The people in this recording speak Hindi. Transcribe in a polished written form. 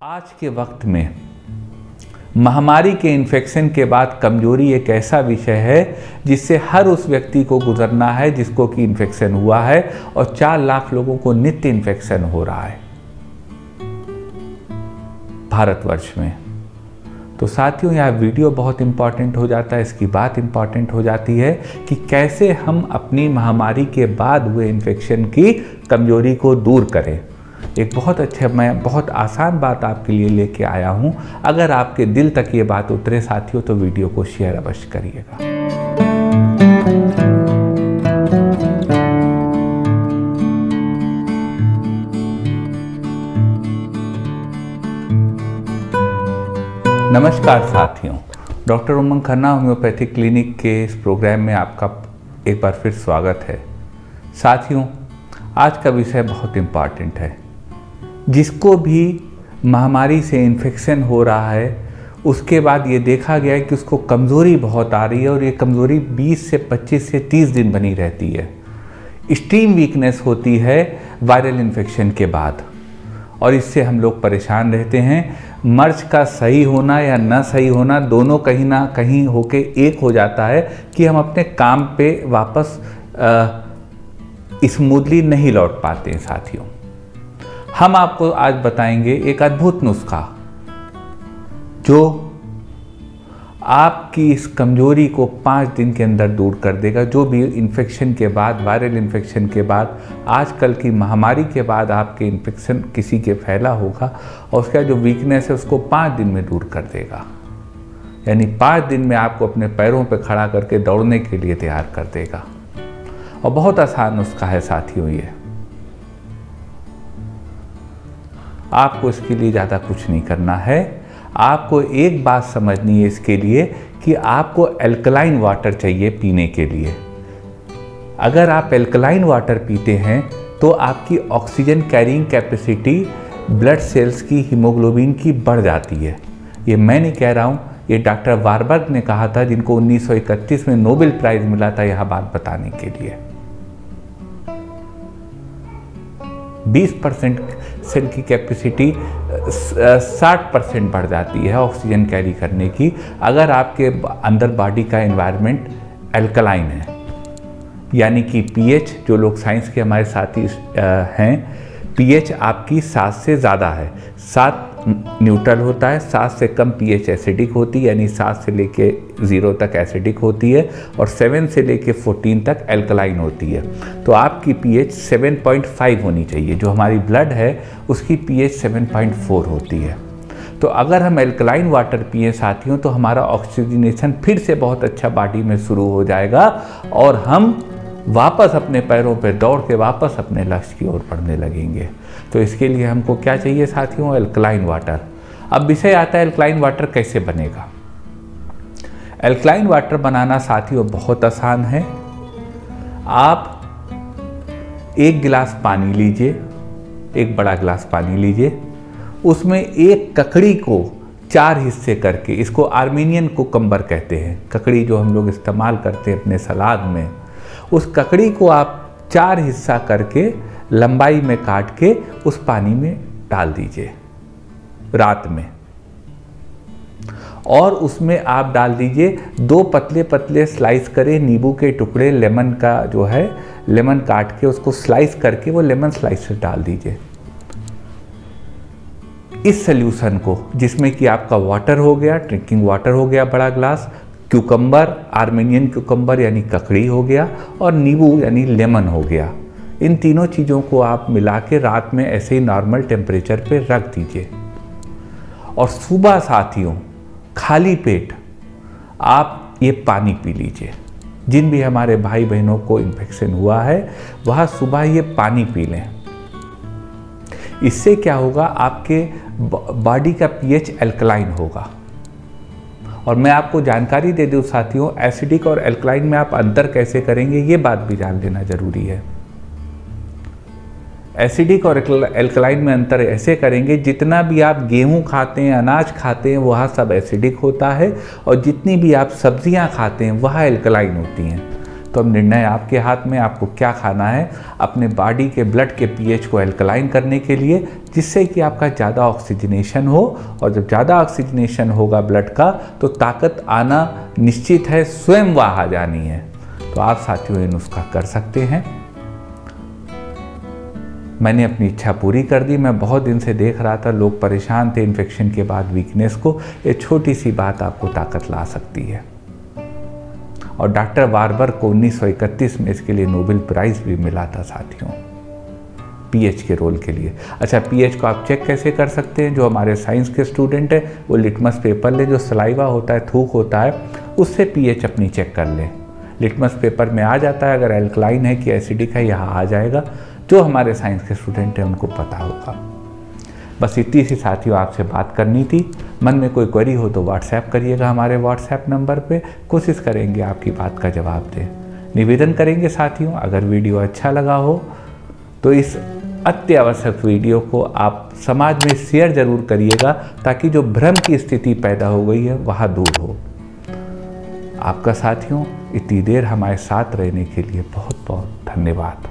आज के वक्त में महामारी के इन्फेक्शन के बाद कमजोरी एक ऐसा विषय है जिससे हर उस व्यक्ति को गुजरना है जिसको कि इन्फेक्शन हुआ है और 4 लाख लोगों को नित्य इन्फेक्शन हो रहा है भारतवर्ष में। तो साथियों, यह वीडियो बहुत इंपॉर्टेंट हो जाता है, इसकी बात इंपॉर्टेंट हो जाती है कि कैसे हम अपनी महामारी के बाद हुए इन्फेक्शन की कमजोरी को दूर करें। एक मैं बहुत आसान बात आपके लिए लेके आया हूं। अगर आपके दिल तक ये बात उतरे साथियों तो वीडियो को शेयर अवश्य करिएगा। नमस्कार साथियों, डॉक्टर उमंग खन्ना होम्योपैथिक क्लिनिक के इस प्रोग्राम में आपका एक बार फिर स्वागत है। साथियों, आज का विषय बहुत इम्पॉर्टेंट है। जिसको भी महामारी से इन्फेक्शन हो रहा है उसके बाद ये देखा गया है कि उसको कमज़ोरी बहुत आ रही है और ये कमज़ोरी 20 से 25 से 30 दिन बनी रहती है। एक्सट्रीम वीकनेस होती है वायरल इन्फेक्शन के बाद और इससे हम लोग परेशान रहते हैं। मर्ज का सही होना या न सही होना दोनों कहीं ना कहीं होके एक हो जाता है कि हम अपने काम पे वापस स्मूथली नहीं लौट पाते हैं। साथियों, हम आपको आज बताएंगे एक अद्भुत नुस्खा जो आपकी इस कमजोरी को 5 दिन के अंदर दूर कर देगा। जो भी इन्फेक्शन के बाद, वायरल इन्फेक्शन के बाद, आजकल की महामारी के बाद आपके इन्फेक्शन किसी के फैला होगा और उसका जो वीकनेस है उसको 5 दिन में दूर कर देगा। यानी 5 दिन में आपको अपने पैरों पर खड़ा करके दौड़ने के लिए तैयार कर देगा और बहुत आसान नुस्खा है साथियों। ये आपको इसके लिए ज़्यादा कुछ नहीं करना है। आपको एक बात समझनी है इसके लिए कि आपको एल्कलाइन वाटर चाहिए पीने के लिए। अगर आप एल्कलाइन वाटर पीते हैं तो आपकी oxygen carrying capacity blood cells की, हीमोग्लोबिन की बढ़ जाती है। ये मैं नहीं कह रहा हूँ, ये डॉक्टर वारबर्ग ने कहा था, जिनको 1931 में नोबेल प्राइज़ मिला था यह बात बताने के लिए। 20% की कैपेसिटी 60% बढ़ जाती है ऑक्सीजन कैरी करने की अगर आपके अंदर बॉडी का एनवायरनमेंट एल्कलाइन है। यानी कि पीएच, जो लोग साइंस के हमारे साथी हैं, पीएच आपकी 7 से ज़्यादा है। 7 न्यूट्रल होता है, 7 से कम पीएच एसिडिक होती है, यानी 7 से लेके 0 तक एसिडिक होती है और 7 से लेके 14 तक एल्कलाइन होती है। तो आपकी पीएच 7.5 होनी चाहिए। जो हमारी ब्लड है उसकी पीएच 7.4 होती है। तो अगर हम एल्कलाइन वाटर पिए साथियों तो हमारा ऑक्सीजनेशन फिर से बहुत अच्छा बॉडी में शुरू हो जाएगा और हम वापस अपने पैरों पे दौड़ के वापस अपने लक्ष्य की ओर बढ़ने लगेंगे। तो इसके लिए हमको क्या चाहिए साथियों? Alkaline water. अब विषय आता है एल्कलाइन वाटर कैसे बनेगा। एल्कलाइन वाटर बनाना साथियों बहुत आसान है। आप 1 गिलास पानी लीजिए, एक बड़ा गिलास पानी लीजिए, उसमें एक ककड़ी को 4 हिस्से करके, इसको आर्मेनियन कुकम्बर कहते हैं, ककड़ी जो हम लोग इस्तेमाल करते हैं अपने सलाद में, उस ककड़ी को आप 4 हिस्सा करके लंबाई में काट के उस पानी में डाल दीजिए रात में। और उसमें आप डाल दीजिए 2 पतले पतले स्लाइस करे नींबू के टुकड़े, लेमन का जो है, लेमन काट के उसको स्लाइस करके वो लेमन स्लाइस डाल दीजिए। इस सॉल्यूशन को, जिसमें कि आपका वाटर हो गया, ड्रिंकिंग वाटर हो गया बड़ा ग्लास, क्यूकम्बर, आर्मेनियन क्यूकम्बर यानी ककड़ी हो गया, और नींबू यानी लेमन हो गया, इन तीनों चीज़ों को आप मिला के रात में ऐसे ही नॉर्मल टेम्परेचर पे रख दीजिए। और सुबह साथियों खाली पेट आप ये पानी पी लीजिए। जिन भी हमारे भाई बहनों को इन्फेक्शन हुआ है वह सुबह ये पानी पी लें। इससे क्या होगा, आपके बॉडी का पीएच एल्कलाइन होगा। और मैं आपको जानकारी दे दूं साथियों, एसिडिक और एल्कलाइन में आप अंतर कैसे करेंगे ये बात भी जान लेना जरूरी है। एसिडिक और एल्कलाइन में अंतर ऐसे करेंगे, जितना भी आप गेहूं खाते हैं, अनाज खाते हैं, वह सब एसिडिक होता है और जितनी भी आप सब्जियां खाते हैं वह एल्कलाइन होती हैं। तो अब निर्णय आपके हाथ में, आपको क्या खाना है अपने बॉडी के ब्लड के पीएच को एल्कलाइन करने के लिए, जिससे कि आपका ज़्यादा ऑक्सीजनेशन हो। और जब ज़्यादा ऑक्सीजनेशन होगा ब्लड का तो ताकत आना निश्चित है, स्वयं वह आ जानी है। तो आप साथियों ये नुस्खा कर सकते हैं। मैंने अपनी इच्छा पूरी कर दी। मैं बहुत दिन से देख रहा था लोग परेशान थे इन्फेक्शन के बाद वीकनेस को। ये छोटी सी बात आपको ताकत ला सकती है। और डॉक्टर वार्बर को 1931 में इसके लिए नोबेल प्राइज़ भी मिला था साथियों, पीएच के रोल के लिए। अच्छा, पीएच को आप चेक कैसे कर सकते हैं? जो हमारे साइंस के स्टूडेंट हैं वो लिटमस पेपर लें, जो सलाइवा होता है, थूक होता है, उससे पीएच अपनी चेक कर लें। लिटमस पेपर में आ जाता है, अगर एल्कलाइन है कि एसिडिक है यहाँ आ जाएगा। जो हमारे साइंस के स्टूडेंट हैं उनको पता होगा। बस इतनी सी साथियों आपसे बात करनी थी। मन में कोई क्वेरी हो तो व्हाट्सएप करिएगा हमारे व्हाट्सएप नंबर पे, कोशिश करेंगे आपकी बात का जवाब दें। निवेदन करेंगे साथियों, अगर वीडियो अच्छा लगा हो तो इस अत्यावश्यक वीडियो को आप समाज में शेयर जरूर करिएगा, ताकि जो भ्रम की स्थिति पैदा हो गई है वह दूर हो। आपका साथियों इतनी देर हमारे साथ रहने के लिए बहुत बहुत धन्यवाद।